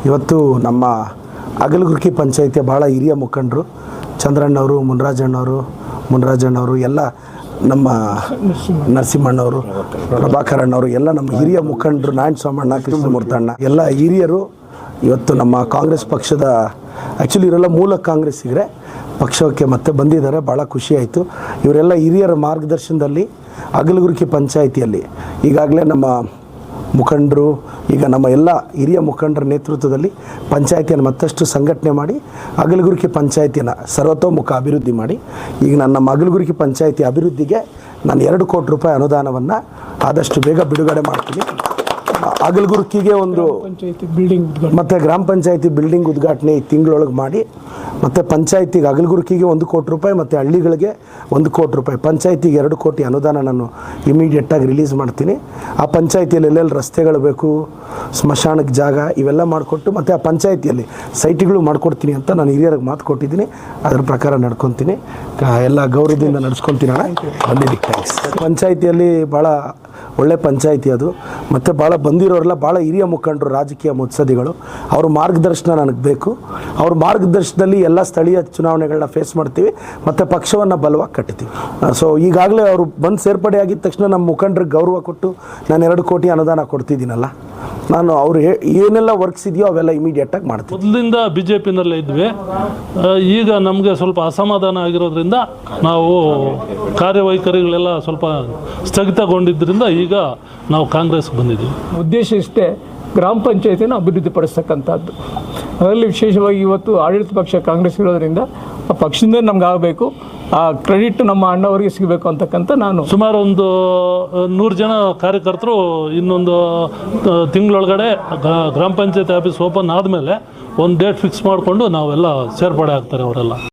ಇವತ್ತು ನಮ್ಮ ಅಗಲಗುರ್ಕಿ ಪಂಚಾಯಿತಿಯ ಭಾಳ ಹಿರಿಯ ಮುಖಂಡರು ಚಂದ್ರಣ್ಣವರು ಮುನ್ರಾಜಣ್ಣವರು ಎಲ್ಲ ನಮ್ಮ ನರಸಿಂಹಣ್ಣವರು ಪ್ರಭಾಕರಣ್ಣವರು ಎಲ್ಲ ನಮ್ಮ ಹಿರಿಯ ಮುಖಂಡರು ನಾರಾಯಣ ಸ್ವಾಮಣ್ಣ ಕೃಷ್ಣಮೂರ್ತಣ್ಣ ಎಲ್ಲ ಹಿರಿಯರು ಇವತ್ತು ನಮ್ಮ ಕಾಂಗ್ರೆಸ್ ಪಕ್ಷದ ಆ್ಯಕ್ಚುಲಿ ಇವರೆಲ್ಲ ಮೂಲ ಕಾಂಗ್ರೆಸ್ಸಿಗರೆ ಪಕ್ಷಕ್ಕೆ ಮತ್ತೆ ಬಂದಿದ್ದಾರೆ. ಭಾಳ ಖುಷಿಯಾಯಿತು. ಇವರೆಲ್ಲ ಹಿರಿಯರ ಮಾರ್ಗದರ್ಶನದಲ್ಲಿ ಅಗಲಗುರ್ಕಿ ಪಂಚಾಯಿತಿಯಲ್ಲಿ ಈಗಾಗಲೇ ನಮ್ಮ ಮುಖಂಡರು ಈಗ ನಮ್ಮ ಎಲ್ಲ ಹಿರಿಯ ಮುಖಂಡರ ನೇತೃತ್ವದಲ್ಲಿ ಪಂಚಾಯಿತಿಯನ್ನು ಮತ್ತಷ್ಟು ಸಂಘಟನೆ ಮಾಡಿ ಅಗಲಗುರ್ಕಿ ಪಂಚಾಯಿತಿಯನ್ನು ಸರ್ವತೋಮುಖ ಅಭಿವೃದ್ಧಿ ಮಾಡಿ ಈಗ ನಮ್ಮ ಅಗಲಗುರ್ಕಿ ಪಂಚಾಯಿತಿ ಅಭಿವೃದ್ಧಿಗೆ ನಾನು 2 ಕೋಟಿ ರೂಪಾಯಿ ಅನುದಾನವನ್ನು ಆದಷ್ಟು ಬೇಗ ಬಿಡುಗಡೆ ಮಾಡ್ತೀನಿ. ಅಗಲಗುರ್ಕಿಗೆ ಒಂದು ಮತ್ತು ಗ್ರಾಮ ಪಂಚಾಯಿತಿ ಬಿಲ್ಡಿಂಗ್ ಉದ್ಘಾಟನೆ ಈ ತಿಂಗಳೊಳಗೆ ಮಾಡಿ ಮತ್ತು ಪಂಚಾಯಿತಿಗೆ ಅಗಲಗುರ್ಕಿಗೆ 1 ಕೋಟಿ ರೂಪಾಯಿ ಮತ್ತು ಹಳ್ಳಿಗಳಿಗೆ 1 ಕೋಟಿ ರೂಪಾಯಿ ಪಂಚಾಯಿತಿಗೆ 2 ಕೋಟಿ ಅನುದಾನ ನಾನು ಇಮಿಡಿಯೇಟಾಗಿ ರಿಲೀಸ್ ಮಾಡ್ತೀನಿ. ಆ ಪಂಚಾಯಿತಿಯಲ್ಲಿ ಎಲ್ಲೆಲ್ಲಿ ರಸ್ತೆಗಳು ಬೇಕು, ಸ್ಮಶಾನಕ್ಕೆ ಜಾಗ ಇವೆಲ್ಲ ಮಾಡಿಕೊಟ್ಟು ಮತ್ತು ಆ ಪಂಚಾಯಿತಿಯಲ್ಲಿ ಸೈಟ್ಗಳು ಮಾಡಿಕೊಡ್ತೀನಿ ಅಂತ ನಾನು ಹಿರಿಯರಿಗೆ ಮಾತು ಕೊಟ್ಟಿದ್ದೀನಿ. ಅದರ ಪ್ರಕಾರ ನಡ್ಕೊತೀನಿ, ಎಲ್ಲ ಗೌರವದಿಂದ ನಡೆಸ್ಕೊತೀನಿ. ಬಂದಿದ್ದಕ್ಕೆ ಥ್ಯಾಂಕ್ಸ್. ಪಂಚಾಯಿತಿಯಲ್ಲಿ ಭಾಳ ಒಳ್ಳೆ ಪಂಚಾಯಿತಿ ಅದು. ಮತ್ತು ಭಾಳ ಬಂದಿರೋರೆಲ್ಲ ಭಾಳ ಹಿರಿಯ ಮುಖಂಡರು, ರಾಜಕೀಯ ಮುತ್ಸದಿಗಳು. ಅವ್ರ ಮಾರ್ಗದರ್ಶನ ನನಗೆ ಬೇಕು. ಅವ್ರ ಮಾರ್ಗದರ್ಶನದಲ್ಲಿ ಎಲ್ಲ ಸ್ಥಳೀಯ ಚುನಾವಣೆಗಳನ್ನ ಫೇಸ್ ಮಾಡ್ತೀವಿ ಮತ್ತು ಪಕ್ಷವನ್ನು ಬಲವಾಗಿ ಕಟ್ತೀವಿ. ಸೊ ಈಗಾಗಲೇ ಅವರು ಬಂದು ಸೇರ್ಪಡೆ ಆಗಿದ ತಕ್ಷಣ ನಮ್ಮ ಮುಖಂಡರಿಗೆ ಗೌರವ ಕೊಟ್ಟು ನಾನು 2 ಕೋಟಿ ಅನುದಾನ ಕೊಡ್ತಿದ್ದೀನಲ್ಲ, ನಾನು ಅವ್ರು ಏನೆಲ್ಲ ವರ್ಕ್ಸ್ ಇದೆಯೋ ಅವೆಲ್ಲ ಇಮಿಡಿಯೇಟಾಗಿ ಮಾಡ್ತೀನಿ. ಮೊದಲಿಂದ BJPನಲ್ಲೇ ಇದ್ವಿ. ಈಗ ನಮಗೆ ಸ್ವಲ್ಪ ಅಸಮಾಧಾನ ಆಗಿರೋದ್ರಿಂದ ನಾವು ಕಾರ್ಯವೈಖರಿಗಳೆಲ್ಲ ಸ್ವಲ್ಪ ಸ್ಥಗಿತಗೊಂಡಿದ್ದರಿಂದ ಈಗ ನಾವು ಕಾಂಗ್ರೆಸ್ಗೆ ಬಂದಿದ್ದೀವಿ. ಉದ್ದೇಶ ಇಷ್ಟೇ, ಗ್ರಾಮ ಪಂಚಾಯತಿನ ಅಭಿವೃದ್ಧಿಪಡಿಸ್ತಕ್ಕಂಥದ್ದು. ಅದರಲ್ಲಿ ವಿಶೇಷವಾಗಿ ಇವತ್ತು ಆಡಳಿತ ಪಕ್ಷ ಕಾಂಗ್ರೆಸ್ ಇರೋದ್ರಿಂದ ಆ ಪಕ್ಷದಿಂದ ನಮ್ಗೆ ಆಗಬೇಕು, ಆ ಕ್ರೆಡಿಟ್ ನಮ್ಮ ಅಣ್ಣವರಿಗೆ ಸಿಗಬೇಕು ಅಂತಕ್ಕಂಥ ನಾನು ಸುಮಾರು ಒಂದು 100 ಜನ ಕಾರ್ಯಕರ್ತರು ಇನ್ನೊಂದು ತಿಂಗಳೊಳಗಡೆ ಗ್ರಾಮ ಪಂಚಾಯತಿ ಆಫೀಸ್ ಓಪನ್ ಆದಮೇಲೆ ಒಂದು ಡೇಟ್ ಫಿಕ್ಸ್ ಮಾಡಿಕೊಂಡು ನಾವೆಲ್ಲ ಸೇರ್ಪಡೆ ಆಗ್ತಾರೆ ಅವರೆಲ್ಲ.